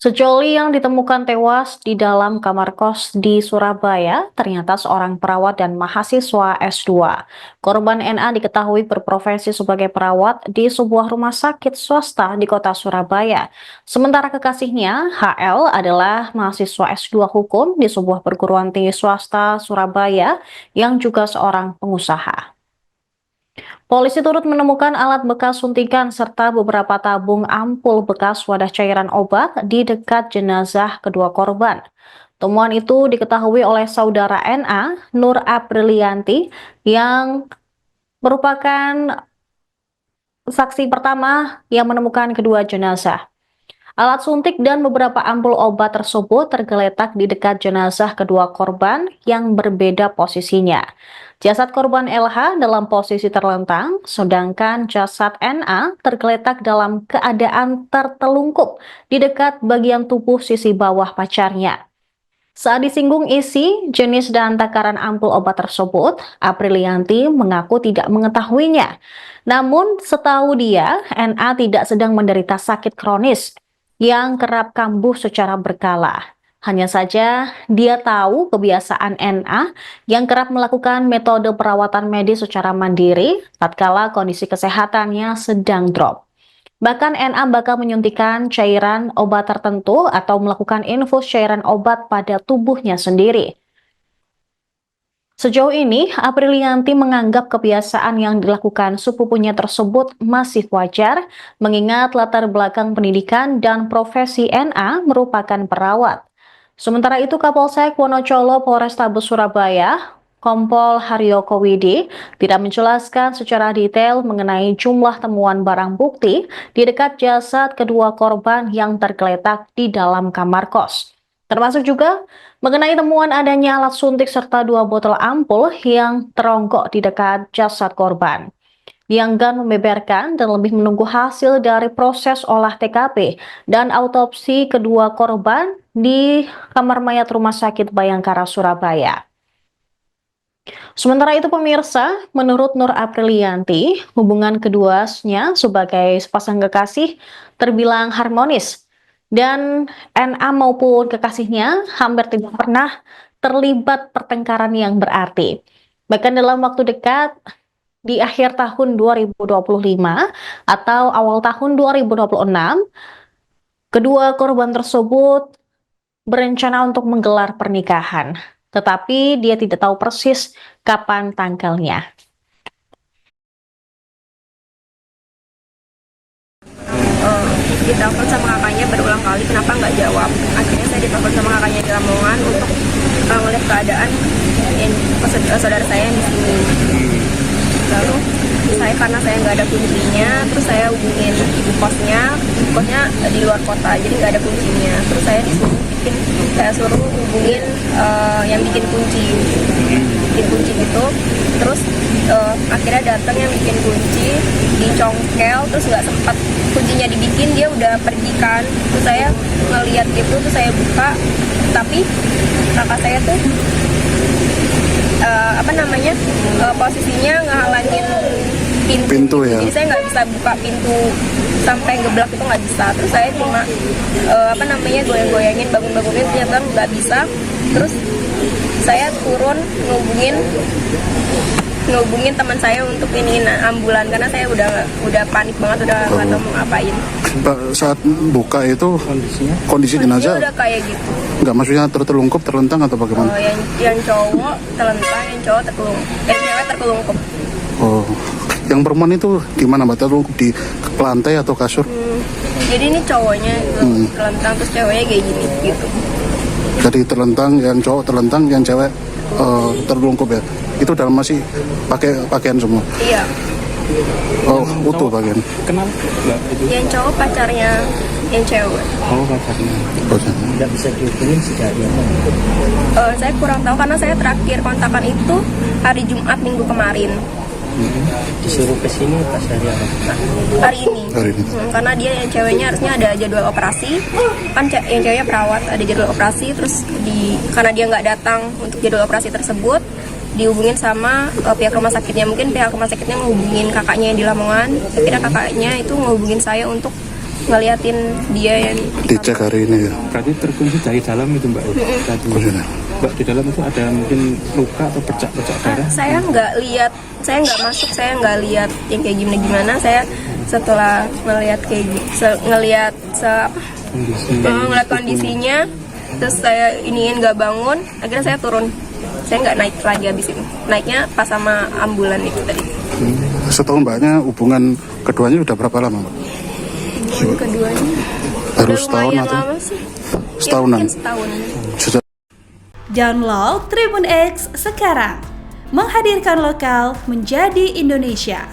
Sejoli yang ditemukan tewas di dalam kamar kos di Surabaya ternyata seorang perawat dan mahasiswa S2. Korban NA diketahui berprofesi sebagai perawat di sebuah rumah sakit swasta di kota Surabaya. Sementara kekasihnya, HL, adalah mahasiswa S2 hukum di sebuah perguruan tinggi swasta Surabaya yang juga seorang pengusaha. Polisi turut menemukan alat bekas suntikan serta beberapa tabung ampul bekas wadah cairan obat di dekat jenazah kedua korban. Temuan itu diketahui oleh saudara NA, Nur Aprilianti, yang merupakan saksi pertama yang menemukan kedua jenazah. Alat suntik dan beberapa ampul obat tersebut tergeletak di dekat jenazah kedua korban yang berbeda posisinya. Jasad korban LH dalam posisi terlentang, sedangkan jasad NA tergeletak dalam keadaan tertelungkup di dekat bagian tubuh sisi bawah pacarnya. Saat disinggung isi, jenis dan takaran ampul obat tersebut, Aprilianti mengaku tidak mengetahuinya. Namun, setahu dia, NA tidak sedang menderita sakit kronis yang kerap kambuh secara berkala. Hanya saja, dia tahu kebiasaan NA yang kerap melakukan metode perawatan medis secara mandiri tatkala kondisi kesehatannya sedang drop. Bahkan NA bakal menyuntikkan cairan obat tertentu atau melakukan infus cairan obat pada tubuhnya sendiri. Sejauh ini, Aprilianti menganggap kebiasaan yang dilakukan sepupunya tersebut masih wajar, mengingat latar belakang pendidikan dan profesi NA merupakan perawat. Sementara itu, Kapolsek Wonocolo Polrestabes Surabaya, Kompol Haryoko Widi, tidak menjelaskan secara detail mengenai jumlah temuan barang bukti di dekat jasad kedua korban yang tergeletak di dalam kamar kos. Termasuk juga mengenai temuan adanya alat suntik serta 2 botol ampul yang teronggok di dekat jasad korban. Dia enggan membeberkan dan lebih menunggu hasil dari proses olah TKP dan autopsi kedua korban di kamar mayat Rumah Sakit Bayangkara Surabaya. Sementara itu pemirsa, menurut Nur Aprilianti, hubungan keduanya sebagai sepasang kekasih terbilang harmonis. Dan NA maupun kekasihnya hampir tidak pernah terlibat pertengkaran yang berarti. Bahkan dalam waktu dekat, di akhir tahun 2025 atau awal tahun 2026, kedua korban tersebut berencana untuk menggelar pernikahan. Tetapi dia tidak tahu persis kapan tanggalnya. Ditelepon sama kakaknya berulang kali, kenapa nggak jawab. Akhirnya saya ditelepon sama kakaknya di Lamongan untuk melihat keadaan saudara saya yang di sini. Lalu karena saya nggak ada kuncinya, terus saya hubungin ibu kosnya di luar kota, jadi nggak ada kuncinya. Terus saya suruh hubungin yang bikin kunci gitu. Terus akhirnya datang yang bikin kunci, dicongkel, terus nggak sempat kuncinya dibikin, dia udah pergi kan. Terus saya ngeliat gitu, terus saya buka, tapi kakak saya tuh posisinya ngehalangin pintu ya. Jadi saya nggak bisa buka pintu sampai ngeblok, itu nggak bisa. Terus saya cuma goyang-goyangin, bangun-bangunin, ternyata nggak bisa. Terus saya turun ngehubungin teman saya untuk ambulan, karena saya udah panik banget, udah nggak tahu mau ngapain. Saat buka itu kondisi jenazah udah kayak gitu. Nggak, maksudnya tertelungkup, terlentang atau bagaimana? Yang cowok terlentang, yang cowok cewek terkelungkup. Oh, yang perempuan itu di mana, Mbak? Tertelungkup di lantai atau kasur? Jadi ini cowoknya terlentang, terus ceweknya kayak gini gitu. Jadi terlentang, yang cowok terlentang, yang cewek tertelungkup ya? Itu dalam masih pakai pakaian semua? Iya. Oh, utuh pakaian. Kenal nggak itu? Yang cowok pacarnya yang cewek. Oh, pacarnya. Nggak bisa dihubungin sejak dia. Saya kurang tahu, karena saya terakhir kontakan itu hari Jumat minggu kemarin. Disuruh ke sini pas hari apa? Hari ini. Karena dia yang ceweknya harusnya ada jadwal operasi, kan yang ceweknya perawat, ada jadwal operasi, terus karena dia nggak datang untuk jadwal operasi tersebut, dihubungin sama pihak rumah sakitnya. Mungkin pihak rumah sakitnya menghubungin kakaknya yang di Lamongan, akhirnya kakaknya itu menghubungin saya untuk ngeliatin dia yang Dicek hari ini ya. Berarti terkunci dari dalam itu Mbak. Tadi. Mbak, di dalam itu ada mungkin luka atau bercak-bercak darah? Saya nggak lihat, saya nggak masuk, saya nggak lihat yang kayak gimana. Saya setelah ngelihat kayak ngelihat ngeliat kondisinya, terus saya iniin nggak bangun, akhirnya saya turun. Saya nggak naik lagi habis itu. Naiknya pas sama ambulan itu tadi. Setahu Mbaknya hubungan keduanya udah berapa lama, Mbak? Hubungan keduanya Baru udah setahun lumayan atau lama sih. setahunan? Ya, mungkin setahun. Sejak Download Tribun X sekarang, menghadirkan lokal menjadi Indonesia.